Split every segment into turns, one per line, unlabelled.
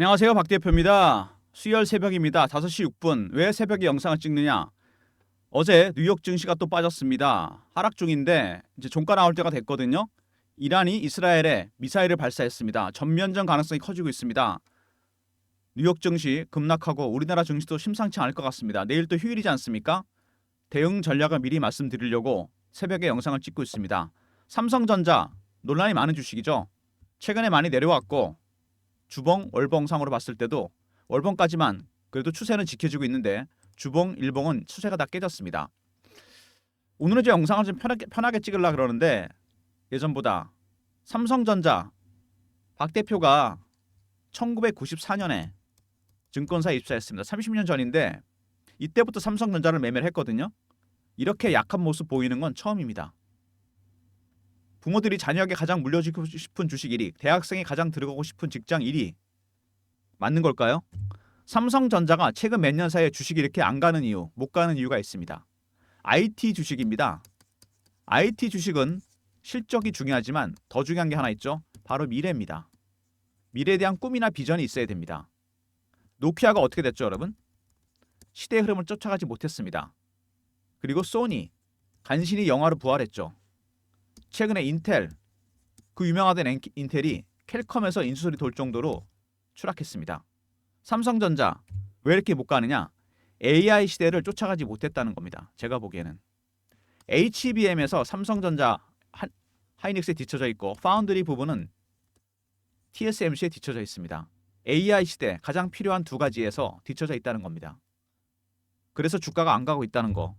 안녕하세요. 박 대표입니다. 수요일 새벽입니다. 5시 6분. 왜 새벽에 영상을 찍느냐? 어제 뉴욕 증시가 또 빠졌습니다. 하락 중인데 이제 종가 나올 때가 됐거든요. 이란이 이스라엘에 미사일을 발사했습니다. 전면전 가능성이 커지고 있습니다. 뉴욕 증시 급락하고 우리나라 증시도 심상치 않을 것 같습니다. 내일 또 휴일이지 않습니까? 대응 전략을 미리 말씀드리려고 새벽에 영상을 찍고 있습니다. 삼성전자 논란이 많은 주식이죠. 최근에 많이 내려왔고 주봉, 월봉상으로 봤을 때도 월봉까지만 그래도 추세는 지켜지고 있는데 주봉, 일봉은 추세가 다 깨졌습니다. 오늘은 제 영상을 좀 편하게 찍으려고 그러는데 예전보다 삼성전자 박 대표가 1994년에 증권사에 입사했습니다. 30년 전인데 이때부터 삼성전자를 매매를 했거든요. 이렇게 약한 모습 보이는 건 처음입니다. 부모들이 자녀에게 가장 물려주고 싶은 주식 1위, 대학생이 가장 들어가고 싶은 직장 1위. 맞는 걸까요? 삼성전자가 최근 몇 년 사이에 주식이 이렇게 안 가는 이유, 못 가는 이유가 있습니다. IT 주식입니다. IT 주식은 실적이 중요하지만 더 중요한 게 하나 있죠. 바로 미래입니다. 미래에 대한 꿈이나 비전이 있어야 됩니다. 노키아가 어떻게 됐죠, 여러분? 시대의 흐름을 쫓아가지 못했습니다. 그리고 소니, 간신히 영화로 부활했죠. 최근에 인텔, 그 유명하던 인텔이 캘컴에서 인수설이 돌 정도로 추락했습니다. 삼성전자 왜 이렇게 못 가느냐? AI 시대를 쫓아가지 못했다는 겁니다. 제가 보기에는 HBM에서 삼성전자 하이닉스에 뒤쳐져 있고 파운드리 부분은 TSMC에 뒤쳐져 있습니다. AI 시대 가장 필요한 두 가지에서 뒤쳐져 있다는 겁니다. 그래서 주가가 안 가고 있다는 거.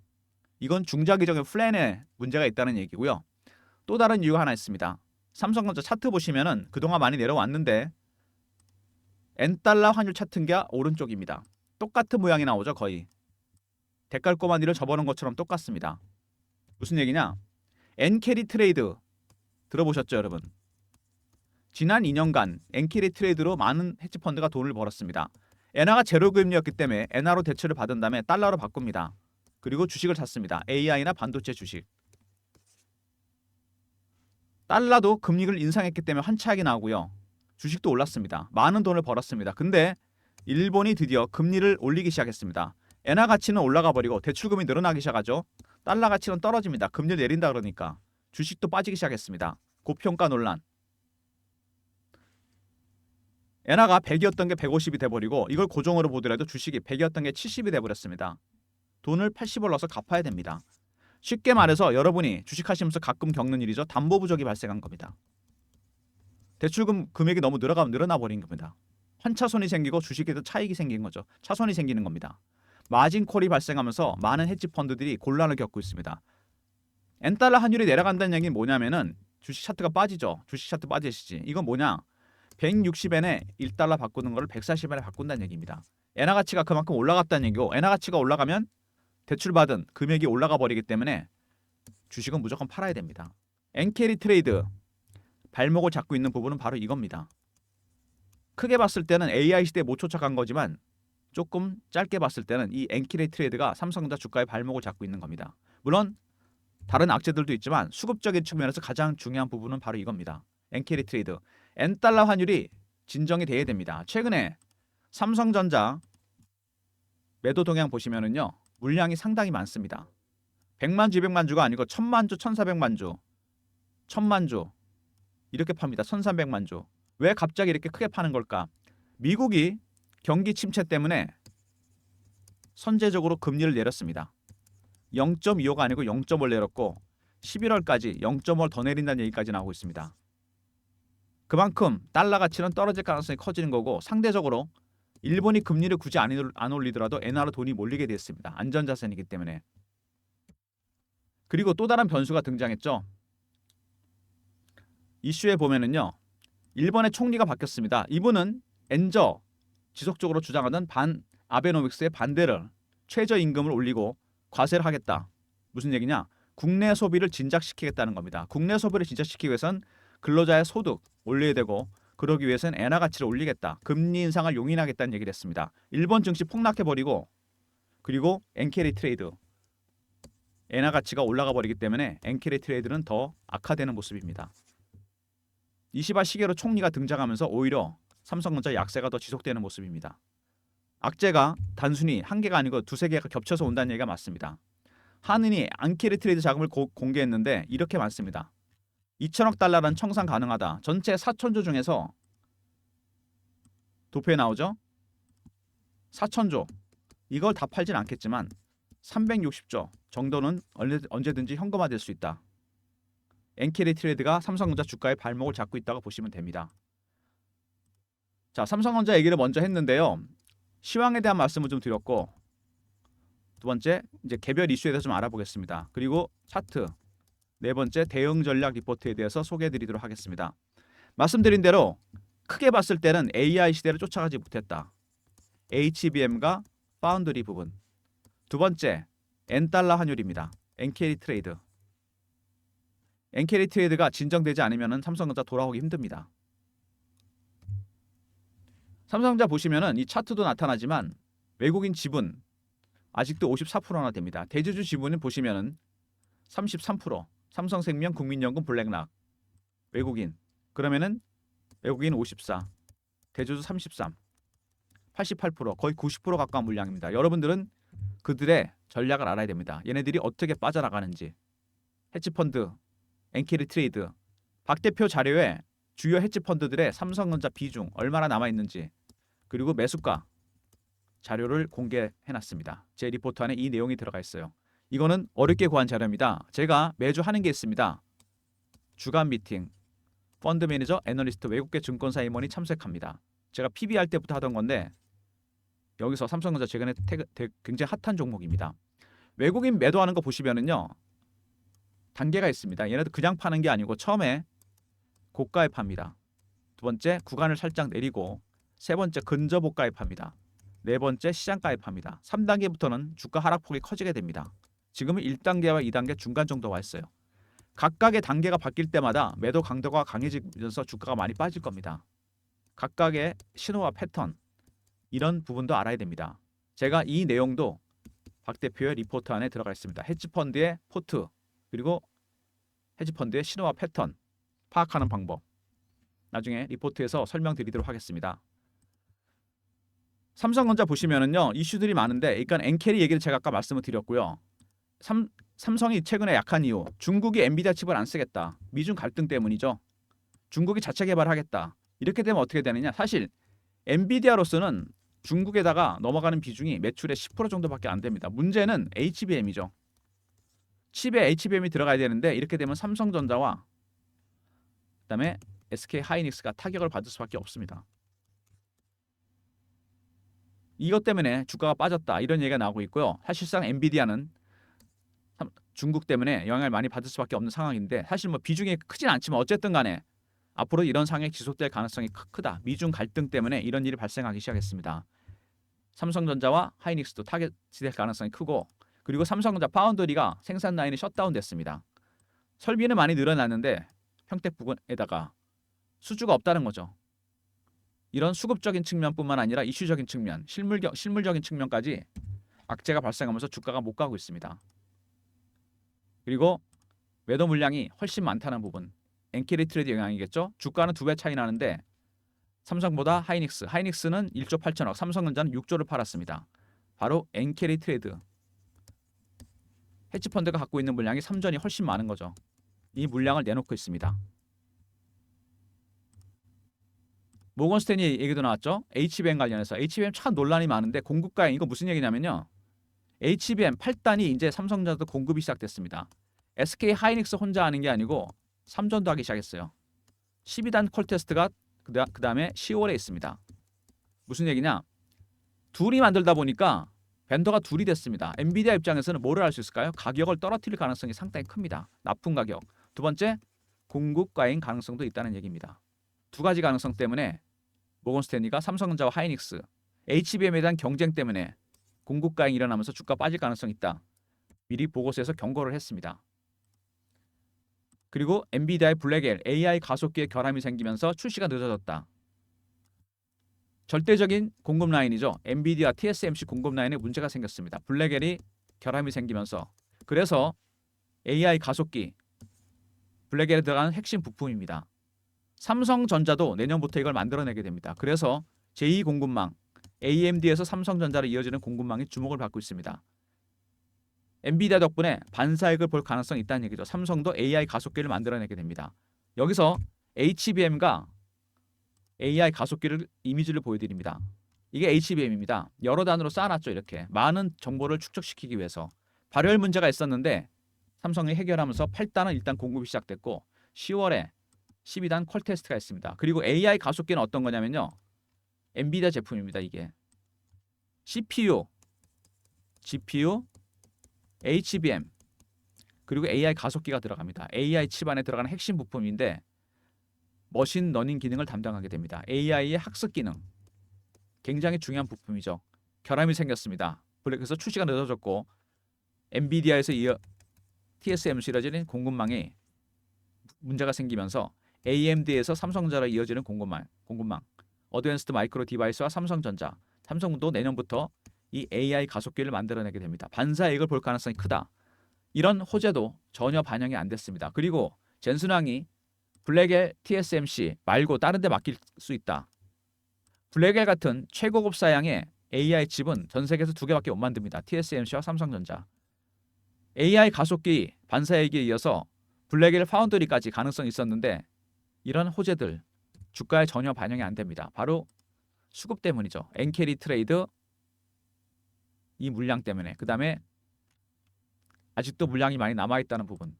이건 중장기적인 플랜에 문제가 있다는 얘기고요. 또 다른 이유가 하나 있습니다. 삼성전자 차트 보시면은 그동안 많이 내려왔는데 N달러 환율 차트인 게 오른쪽입니다. 똑같은 모양이 나오죠, 거의. 데칼코마니를 접어놓은 것처럼 똑같습니다. 무슨 얘기냐? N캐리 트레이드 들어보셨죠, 여러분? 지난 2년간 N캐리 트레이드로 많은 헤지펀드가 돈을 벌었습니다. 엔화가 제로금리였기 때문에 엔화로 대출을 받은 다음에 달러로 바꿉니다. 그리고 주식을 샀습니다. AI나 반도체 주식. 달러도 금리를 인상했기 때문에 환차익이 나오고요. 주식도 올랐습니다. 많은 돈을 벌었습니다. 근데 일본이 드디어 금리를 올리기 시작했습니다. 엔화 가치는 올라가 버리고 대출금이 늘어나기 시작하죠. 달러 가치는 떨어집니다. 금리를 내린다 그러니까 주식도 빠지기 시작했습니다. 고평가 논란. 엔화가 100이었던 게 150이 돼버리고 이걸 고정으로 보더라도 주식이 100이었던 게 70이 돼버렸습니다. 돈을 80을 넣어서 갚아야 됩니다. 쉽게 말해서 여러분이 주식하시면서 가끔 겪는 일이죠. 담보 부족이 발생한 겁니다. 대출금 금액이 너무 늘어나 버린 겁니다. 환차손이 생기고 주식에도 차익이 생긴 거죠. 차손이 생기는 겁니다. 마진콜이 발생하면서 많은 헤지펀드들이 곤란을 겪고 있습니다. N달러 환율이 내려간다는 얘기는 뭐냐면은 주식 차트가 빠지죠. 주식 차트 빠지시지. 이건 뭐냐? 160엔에 1달러 바꾸는 거를 140엔에 바꾼다는 얘기입니다. 엔화 가치가 그만큼 올라갔다는 얘기고 엔화 가치가 올라가면 대출받은 금액이 올라가 버리기 때문에 주식은 무조건 팔아야 됩니다. N캐리 트레이드 발목을 잡고 있는 부분은 바로 이겁니다. 크게 봤을 때는 AI 시대에 못 쫓아간 거지만 조금 짧게 봤을 때는 이 N캐리 트레이드가 삼성전자 주가의 발목을 잡고 있는 겁니다. 물론 다른 악재들도 있지만 수급적인 측면에서 가장 중요한 부분은 바로 이겁니다. N캐리 트레이드. N달러 환율이 진정이 돼야 됩니다. 최근에 삼성전자 매도 동향 보시면은요. 물량이 상당히 많습니다. 100만 주, 200만 주가 아니고 1000만 주, 1400만 주, 1000만 주 이렇게 팝니다. 1300만 주. 왜 갑자기 이렇게 크게 파는 걸까? 미국이 경기 침체 때문에 선제적으로 금리를 내렸습니다. 0.25가 아니고 0.5를 내렸고 11월까지 0.5를 더 내린다는 얘기까지 나오고 있습니다. 그만큼 달러 가치는 떨어질 가능성이 커지는 거고 상대적으로 일본이 금리를 굳이 안 올리더라도 엔화로 돈이 몰리게 됐습니다. 안전자산이기 때문에. 그리고 또 다른 변수가 등장했죠. 이슈에 보면은요. 일본의 총리가 바뀌었습니다. 이분은 엔저 지속적으로 주장하던 아베노믹스의 반대를 최저임금을 올리고 과세를 하겠다. 무슨 얘기냐? 국내 소비를 진작시키겠다는 겁니다. 국내 소비를 진작시키기 위해선 근로자의 소득 올려야 되고 그러기 위해서는 엔화 가치를 올리겠다. 금리 인상을 용인하겠다는 얘기를 했습니다. 일본 증시 폭락해버리고 그리고 엔캐리 트레이드. 엔화 가치가 올라가 버리기 때문에 엔캐리 트레이드는 더 악화되는 모습입니다. 이시바 시게로 총리가 등장하면서 오히려 삼성전자 약세가 더 지속되는 모습입니다. 악재가 단순히 한 개가 아니고 두세 개가 겹쳐서 온다는 얘기가 맞습니다. 한은이 안케리 트레이드 자금을 공개했는데 이렇게 많습니다. 2천억 달러라는 청산 가능하다. 전체 4천조 중에서 도표에 나오죠? 4천조. 이걸 다 팔진 않겠지만 360조 정도는 언제든지 현금화될 수 있다. 엔캐리 트레이드가 삼성전자 주가의 발목을 잡고 있다고 보시면 됩니다. 자, 삼성전자 얘기를 먼저 했는데요. 시황에 대한 말씀을 좀 드렸고, 두 번째 이제 개별 이슈에 대해서 좀 알아보겠습니다. 그리고 차트, 네 번째 대응 전략 리포트에 대해서 소개해드리도록 하겠습니다. 말씀드린 대로 크게 봤을 때는 AI 시대를 쫓아가지 못했다. HBM과 파운드리 부분. 두 번째 N달러 환율입니다. 엔캐리 트레이드. 엔캐리 트레이드가 진정되지 않으면 삼성전자 돌아오기 힘듭니다. 삼성전자 보시면은 이 차트도 나타나지만 외국인 지분 아직도 54%나 됩니다. 대주주 지분은 보시면은 33%, 삼성생명, 국민연금, 블랙락 외국인. 그러면은 외국인 54, 대주주 33, 88%, 거의 90% 가까운 물량입니다. 여러분들은 그들의 전략을 알아야 됩니다. 얘네들이 어떻게 빠져나가는지. 헤지펀드, 엔캐리 트레이드, 박 대표 자료에 주요 헤지펀드들의 삼성전자 비중 얼마나 남아있는지, 그리고 매수가 자료를 공개해놨습니다. 제 리포트 안에 이 내용이 들어가 있어요. 이거는 어렵게 구한 자료입니다. 제가 매주 하는 게 있습니다. 주간 미팅, 펀드 매니저, 애널리스트, 외국계 증권사 임원이 참석합니다. 제가 PB 할 때부터 하던 건데 여기서 삼성전자 최근에 굉장히 핫한 종목입니다. 외국인 매도하는 거 보시면은요, 단계가 있습니다. 얘네도 그냥 파는 게 아니고 처음에 고가에 팝니다. 두 번째 구간을 살짝 내리고, 세 번째 근저보가에 팝니다. 네 번째 시장가에 팝니다. 3단계부터는 주가 하락폭이 커지게 됩니다. 지금은 1단계와 2단계 중간 정도 와 있어요. 각각의 단계가 바뀔 때마다 매도 강도가 강해지면서 주가가 많이 빠질 겁니다. 각각의 신호와 패턴, 이런 부분도 알아야 됩니다. 제가 이 내용도 박 대표의 리포트 안에 들어가 있습니다. 헤지펀드의 포트, 그리고 헤지펀드의 신호와 패턴 파악하는 방법, 나중에 리포트에서 설명드리도록 하겠습니다. 삼성전자 보시면은요, 이슈들이 많은데 일단 엔캐리 얘기를 제가 아까 말씀을 드렸고요. 삼성이 최근에 약한 이유, 중국이 엔비디아 칩을 안 쓰겠다. 미중 갈등 때문이죠. 중국이 자체 개발하겠다. 이렇게 되면 어떻게 되느냐? 사실 엔비디아로서는 중국에다가 넘어가는 비중이 매출의 10% 정도밖에 안 됩니다. 문제는 HBM이죠. 칩에 HBM이 들어가야 되는데 이렇게 되면 삼성전자와 그다음에 SK 하이닉스가 타격을 받을 수밖에 없습니다. 이것 때문에 주가가 빠졌다, 이런 얘기가 나오고 있고요. 사실상 엔비디아는 중국 때문에 영향을 많이 받을 수밖에 없는 상황인데, 사실 뭐 비중이 크진 않지만 어쨌든 간에 앞으로 이런 상황이 지속될 가능성이 크다. 미중 갈등 때문에 이런 일이 발생하기 시작했습니다. 삼성전자와 하이닉스도 타겟이 될 가능성이 크고, 그리고 삼성전자 파운드리가 생산 라인이 셧다운 됐습니다. 설비는 많이 늘어났는데 평택 부근에다가 수주가 없다는 거죠. 이런 수급적인 측면뿐만 아니라 이슈적인 측면, 실물적인 측면까지 악재가 발생하면서 주가가 못 가고 있습니다. 그리고 매도 물량이 훨씬 많다는 부분, 엔캐리 트레이드 영향이겠죠. 주가는 2배 차이 나는데 삼성보다 하이닉스는 1조 8천억, 삼성전자는 6조를 팔았습니다. 바로 엔캐리 트레이드, 헤지펀드가 갖고 있는 물량이 3전이 훨씬 많은 거죠. 이 물량을 내놓고 있습니다. 모건스탠리 얘기도 나왔죠. HBM 관련해서 HBM 참 논란이 많은데, 공급가행, 이거 무슨 얘기냐면요, HBM 8단이 이제 삼성전자도 공급이 시작됐습니다. SK 하이닉스 혼자 하는 게 아니고 3전도 하기 시작했어요. 12단 콜 테스트가 그 다음에 10월에 있습니다. 무슨 얘기냐, 둘이 만들다 보니까 벤더가 둘이 됐습니다. 엔비디아 입장에서는 뭐를 할 수 있을까요? 가격을 떨어뜨릴 가능성이 상당히 큽니다. 납품 가격. 두 번째, 공급 과잉 가능성도 있다는 얘기입니다. 두 가지 가능성 때문에 모건스탠리가 삼성전자와 하이닉스, HBM에 대한 경쟁 때문에 공급 과잉이 일어나면서 주가 빠질 가능성이 있다. 미리 보고서에서 경고를 했습니다. 그리고 엔비디아의 블랙엘 AI 가속기에 결함이 생기면서 출시가 늦어졌다. 절대적인 공급 라인이죠. 엔비디아 TSMC 공급 라인에 문제가 생겼습니다. 블랙엘이 결함이 생기면서, 그래서 AI 가속기, 블랙엘에 들어가는 핵심 부품입니다. 삼성전자도 내년부터 이걸 만들어내게 됩니다. 그래서 제2공급망 AMD에서 삼성전자로 이어지는 공급망이 주목을 받고 있습니다. 엔비디아 덕분에 반사익을 볼 가능성이 있다는 얘기죠. 삼성도 AI 가속기를 만들어내게 됩니다. 여기서 HBM과 AI 가속기를 이미지를 보여드립니다. 이게 HBM입니다. 여러 단으로 쌓아놨죠. 이렇게 많은 정보를 축적시키기 위해서. 발열 문제가 있었는데 삼성이 해결하면서 8단은 일단 공급이 시작됐고 10월에 12단 퀄 테스트가 있습니다. 그리고 AI 가속기는 어떤 거냐면요. 엔비디아 제품입니다. 이게 CPU, GPU, HBM 그리고 AI 가속기가 들어갑니다. AI 칩 안에 들어가는 핵심 부품인데 머신 러닝 기능을 담당하게 됩니다. AI의 학습 기능 굉장히 중요한 부품이죠. 결함이 생겼습니다. 그래서 출시가 늦어졌고 엔비디아에서 이어 TSMC로 이어지는 공급망에 문제가 생기면서 AMD에서 삼성전자로 이어지는 공급망 어드밴스드 마이크로 디바이스와 삼성전자 삼성도 내년부터 이 AI 가속기를 만들어내게 됩니다. 반사이익을 볼 가능성이 크다. 이런 호재도 전혀 반영이 안 됐습니다. 그리고 젠슨왕이 블랙엘 TSMC 말고 다른 데 맡길 수 있다. 블랙엘 같은 최고급 사양의 AI 칩은 전 세계에서 2개밖에 못 만듭니다. TSMC와 삼성전자. AI 가속기 반사이익에 이어서 블랙엘 파운드리까지 가능성이 있었는데 이런 호재들 주가에 전혀 반영이 안 됩니다. 바로 수급 때문이죠. 엔캐리 트레이드 이 물량 때문에. 그 다음에 아직도 물량이 많이 남아있다는 부분.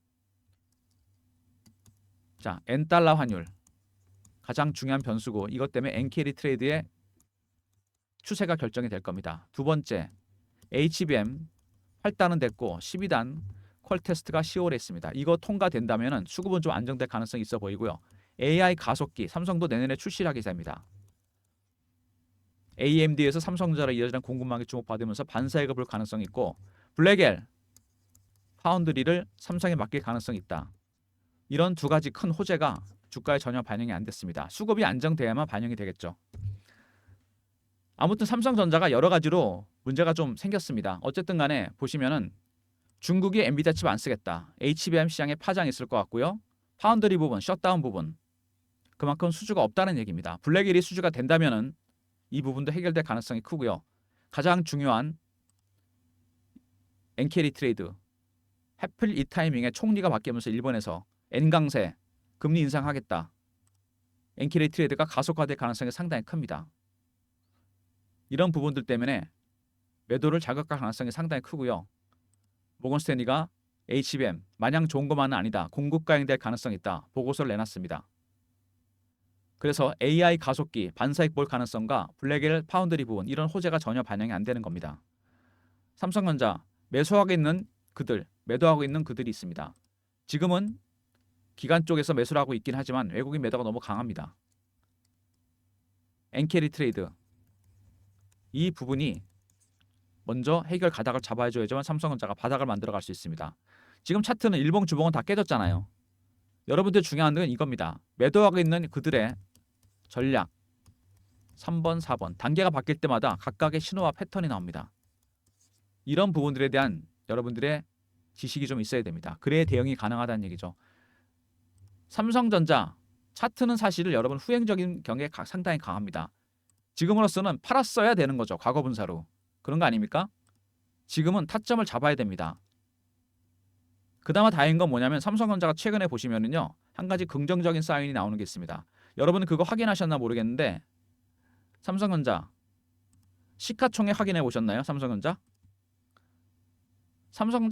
자, 엔달러 환율 가장 중요한 변수고 이것 때문에 엔캐리 트레이드의 추세가 결정이 될 겁니다. 두 번째, HBM 8단은 됐고 12단 퀄 테스트가 10월에 있습니다. 이거 통과된다면 수급은 좀 안정될 가능성이 있어 보이고요. AI 가속기 삼성도 내년에 출시하게 됩니다. AMD에서 삼성전자로 이어지는 공급망이 주목받으면서 반사이익을 볼 가능성이 있고 블랙엘 파운드리를 삼성에 맡길 가능성이 있다. 이런 두 가지 큰 호재가 주가에 전혀 반영이 안 됐습니다. 수급이 안정돼야만 반영이 되겠죠. 아무튼 삼성전자가 여러 가지로 문제가 좀 생겼습니다. 어쨌든 간에 보시면은 중국이 엔비디아 칩 안 쓰겠다. HBM 시장에 파장이 있을 것 같고요. 파운드리 부분, 셧다운 부분 그만큼 수주가 없다는 얘기입니다. 블랙엘이 수주가 된다면은 이 부분도 해결될 가능성이 크고요. 가장 중요한 엔캐리 트레이드 하필 이 타이밍에 총리가 바뀌면서 일본에서 N강세 금리 인상하겠다. 엔캐리 트레이드가 가속화될 가능성이 상당히 큽니다. 이런 부분들 때문에 매도를 자극할 가능성이 상당히 크고요. 모건스탠리가 HBM 마냥 좋은 것만은 아니다. 공급 가행될 가능성이 있다. 보고서를 내놨습니다. 그래서 AI 가속기 반사익 볼 가능성과 블랙엘 파운드리 부분 이런 호재가 전혀 반영이 안 되는 겁니다. 삼성전자 매도하고 있는 그들이 있습니다. 지금은 기관 쪽에서 매수를 하고 있긴 하지만 외국인 매도가 너무 강합니다. 엔캐리 트레이드 이 부분이 먼저 해결 가닥을 잡아줘야지만 삼성전자가 바닥을 만들어갈 수 있습니다. 지금 차트는 일봉 주봉은 다 깨졌잖아요. 여러분들 중요한 건 이겁니다. 매도하고 있는 그들의 전략 3번, 4번 단계가 바뀔 때마다 각각의 신호와 패턴이 나옵니다. 이런 부분들에 대한 여러분들의 지식이 좀 있어야 됩니다. 그래야 대응이 가능하다는 얘기죠. 삼성전자 차트는 사실 여러분 후행적인 경계가 상당히 강합니다. 지금으로서는 팔았어야 되는 거죠. 과거 분사로. 그런 거 아닙니까? 지금은 타점을 잡아야 됩니다. 그나마 다행인 건 뭐냐면 삼성전자가 최근에 보시면은요. 한 가지 긍정적인 사인이 나오는 게 있습니다. 여러분은 그거 확인하셨나 모르겠는데 삼성전자 시가총액 확인해 보셨나요? 삼성전자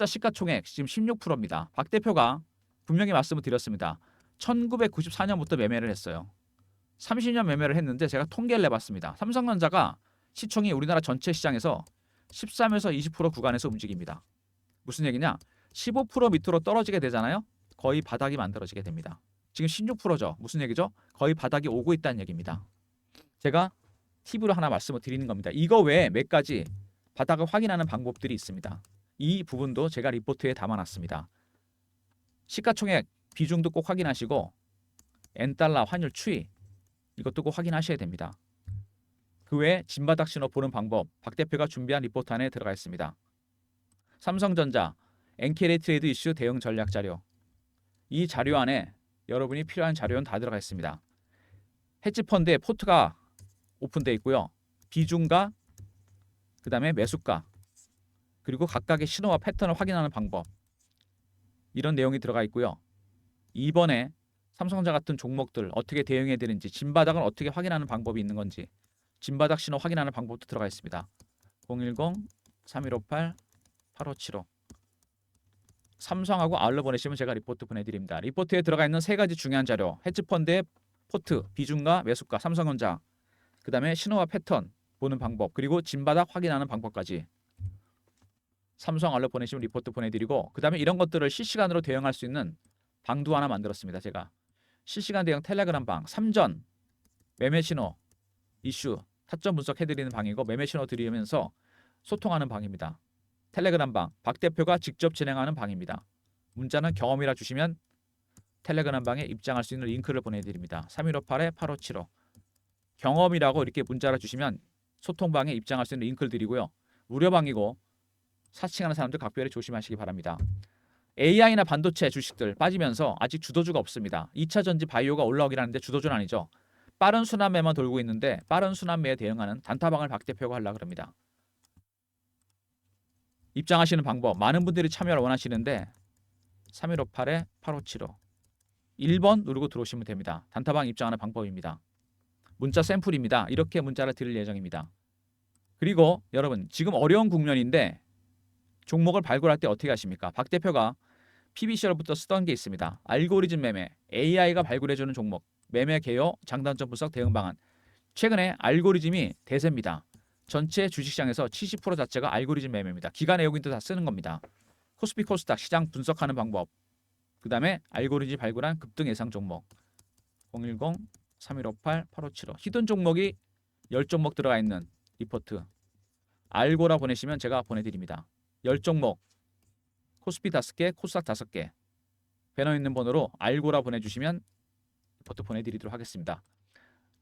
시가총액 지금 16%입니다. 박 대표가 분명히 말씀을 드렸습니다. 1994년부터 매매를 했어요. 30년 매매를 했는데 제가 통계를 내봤습니다. 삼성전자가 시총이 우리나라 전체 시장에서 13에서 20% 구간에서 움직입니다. 무슨 얘기냐? 15% 밑으로 떨어지게 되잖아요. 거의 바닥이 만들어지게 됩니다. 지금 16%죠. 무슨 얘기죠? 거의 바닥이 오고 있다는 얘기입니다. 제가 팁으로 하나 말씀을 드리는 겁니다. 이거 외에 몇 가지 바닥을 확인하는 방법들이 있습니다. 이 부분도 제가 리포트에 담아놨습니다. 시가총액 비중도 꼭 확인하시고 엔달러 환율 추이 이것도 꼭 확인하셔야 됩니다. 그 외에 진바닥 신호 보는 방법 박 대표가 준비한 리포트 안에 들어가 있습니다. 삼성전자 엔캐리 트레이드 이슈 대응 전략 자료 이 자료 안에 여러분이 필요한 자료는 다 들어가 있습니다.
헤지펀드의 포트가 오픈되어 있고요. 비중가, 그 다음에 매수가, 그리고 각각의 신호와 패턴을 확인하는 방법, 이런 내용이 들어가 있고요. 2번에 삼성전자 같은 종목들 어떻게 대응해야 되는지, 진바닥을 어떻게 확인하는 방법이 있는 건지, 진바닥 신호 확인하는 방법도 들어가 있습니다. 010-3158-8575 삼성하고 아울러 보내시면 제가 리포트 보내드립니다. 리포트에 들어가 있는 세 가지 중요한 자료, 헤지펀드의 포트, 비중가, 매수가, 삼성전자, 그 다음에 신호와 패턴 보는 방법, 그리고 진바닥 확인하는 방법까지 삼성 아울러 보내시면 리포트 보내드리고, 그 다음에 이런 것들을 실시간으로 대응할 수 있는 방도 하나 만들었습니다. 제가 실시간 대응 텔레그램 방, 3전 매매 신호 이슈 타점 분석해드리는 방이고, 매매 신호 드리면서 소통하는 방입니다. 텔레그램 방, 박 대표가 직접 진행하는 방입니다. 문자는 경험이라 주시면 텔레그램 방에 입장할 수 있는 링크를 보내드립니다. 3158-8575 경험이라고 이렇게 문자를 주시면 소통방에 입장할 수 있는 링크를 드리고요. 무료방이고 사칭하는 사람들 각별히 조심하시기 바랍니다. AI나 반도체 주식들 빠지면서 아직 주도주가 없습니다. 2차 전지 바이오가 올라오긴 하는데 주도주는 아니죠. 빠른 순환매만 돌고 있는데 빠른 순환매에 대응하는 단타방을 박 대표가 하려고 합니다. 입장하시는 방법, 많은 분들이 참여를 원하시는데 3158-8575 1번 누르고 들어오시면 됩니다. 단타방 입장하는 방법입니다. 문자 샘플입니다. 이렇게 문자를 드릴 예정입니다. 그리고 여러분, 지금 어려운 국면인데 종목을 발굴할 때 어떻게 하십니까? 박 대표가 PBCR부터 쓰던 게 있습니다. 알고리즘 매매, AI가 발굴해주는 종목, 매매 개요, 장단점 분석 대응 방안. 최근에 알고리즘이 대세입니다. 전체 주식시장에서 70% 자체가 알고리즘 매매입니다. 기관 외국인도 다 쓰는 겁니다. 코스피 코스닥 시장 분석하는 방법, 그 다음에 알고리즘 발굴한 급등 예상 종목 010-3158-8575 히든 종목이 10종목 들어가 있는 리포트 알고라 보내시면 제가 보내드립니다. 10종목 코스피 5개, 코스닥 5개 배너 있는 번호로 알고라 보내주시면 리포트 보내드리도록 하겠습니다.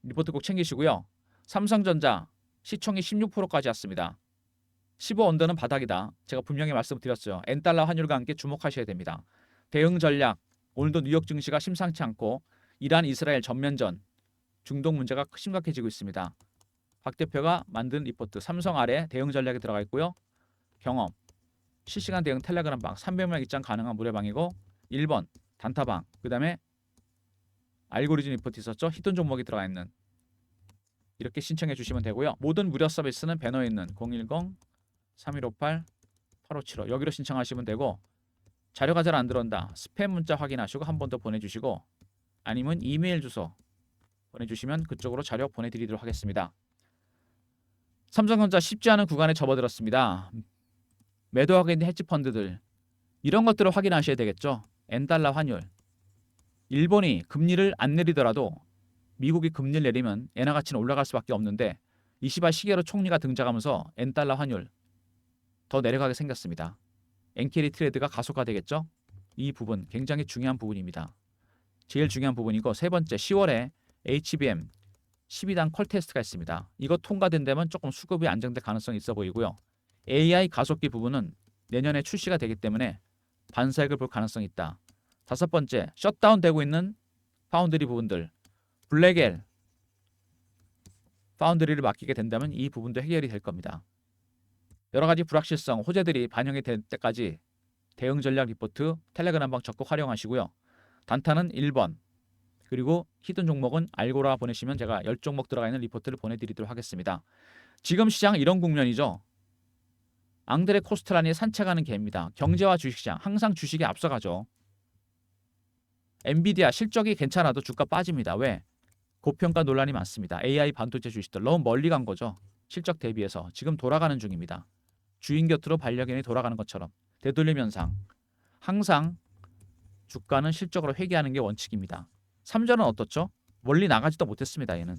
리포트 꼭 챙기시고요. 삼성전자 시총이 16%까지 왔습니다. 15 언더는 바닥이다. 제가 분명히 말씀드렸어요. 엔달러 환율과 함께 주목하셔야 됩니다. 대응 전략, 오늘도 뉴욕 증시가 심상치 않고 이란 이스라엘 전면전, 중동 문제가 심각해지고 있습니다. 박 대표가 만든 리포트 삼성 아래 대응 전략이 들어가 있고요. 경험, 실시간 대응 텔레그램 방 300명 입장 가능한 무료방이고 1번 단타방, 그 다음에 알고리즘 리포트 있었죠. 히든 종목이 들어가 있는 이렇게 신청해 주시면 되고요. 모든 무료 서비스는 배너에 있는 010-3158-8575 여기로 신청하시면 되고, 자료가 잘 안 들어온다. 스팸 문자 확인하시고 한 번 더 보내주시고, 아니면 이메일 주소 보내주시면 그쪽으로 자료 보내드리도록 하겠습니다. 삼성전자 쉽지 않은 구간에 접어들었습니다. 매도하고 있는 헤지펀드들 이런 것들을 확인하셔야 되겠죠. 엔달러 환율, 일본이 금리를 안 내리더라도 미국이 금리를 내리면 엔화 가치는 올라갈 수밖에 없는데 이시바 시게로 총리가 등장하면서 엔달러 환율 더 내려가게 생겼습니다. 엔캐리 트레이드가 가속화되겠죠. 이 부분 굉장히 중요한 부분입니다. 제일 중요한 부분이고, 세 번째 10월에 HBM 12단 콜 테스트가 있습니다. 이거 통과된다면 조금 수급이 안정될 가능성이 있어 보이고요. AI 가속기 부분은 내년에 출시가 되기 때문에 반사익을 볼 가능성이 있다. 다섯 번째, 셧다운 되고 있는 파운드리 부분들, 블랙엘 파운드리를 맡기게 된다면 이 부분도 해결이 될 겁니다. 여러 가지 불확실성, 호재들이 반영이 될 때까지 대응 전략 리포트 텔레그램 방 적극 활용하시고요. 단타는 1번, 그리고 히든 종목은 알고라 보내시면 제가 10종목 들어가 있는 리포트를 보내드리도록 하겠습니다. 지금 시장 이런 국면이죠. 앙드레 코스트란이 산책하는 개입니다. 경제와 주식시장 항상 주식이 앞서가죠. 엔비디아 실적이 괜찮아도 주가 빠집니다. 왜? 고평가 논란이 많습니다. AI 반도체 주식들 너무 멀리 간 거죠. 실적 대비해서 지금 돌아가는 중입니다. 주인 곁으로 반려견이 돌아가는 것처럼 되돌림 현상. 항상 주가는 실적으로 회귀하는 게 원칙입니다. 3전은 어떻죠? 멀리 나가지도 못했습니다. 얘는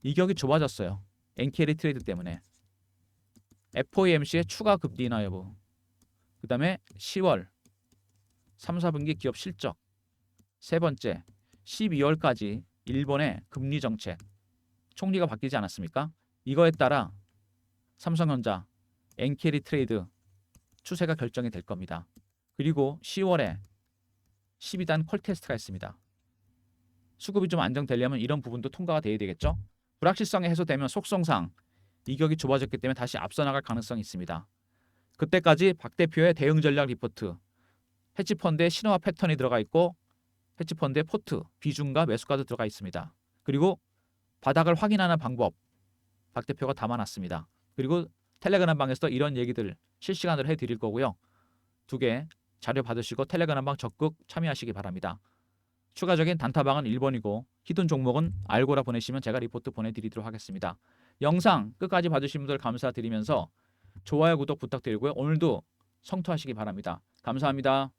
이격이 좁아졌어요. 엔캐리 트레이드 때문에. FOMC의 추가 금리 인하 여부, 그 다음에 10월 3, 4분기 기업 실적, 세 번째 12월까지 일본의 금리 정책, 총리가 바뀌지 않았습니까? 이거에 따라 삼성전자, 엔캐리 트레이드 추세가 결정이 될 겁니다. 그리고 10월에 12단 콜 테스트가 있습니다. 수급이 좀 안정되려면 이런 부분도 통과가 돼야 되겠죠. 불확실성이 해소되면 속성상 이격이 좁아졌기 때문에 다시 앞서 나갈 가능성이 있습니다. 그때까지 박 대표의 대응 전략 리포트, 헤지펀드에 신호와 패턴이 들어가 있고 헤지펀드의 포트, 비중과 매수가도 들어가 있습니다. 그리고 바닥을 확인하는 방법 박 대표가 담아놨습니다. 그리고 텔레그램 방에서도 이런 얘기들 실시간으로 해드릴 거고요. 2개 자료 받으시고 텔레그램 방 적극 참여하시기 바랍니다. 추가적인 단타방은 1번이고 히든 종목은 알고라 보내시면 제가 리포트 보내드리도록 하겠습니다. 영상 끝까지 봐주신 분들 감사드리면서 좋아요 구독 부탁드리고요. 오늘도 성투하시기 바랍니다. 감사합니다.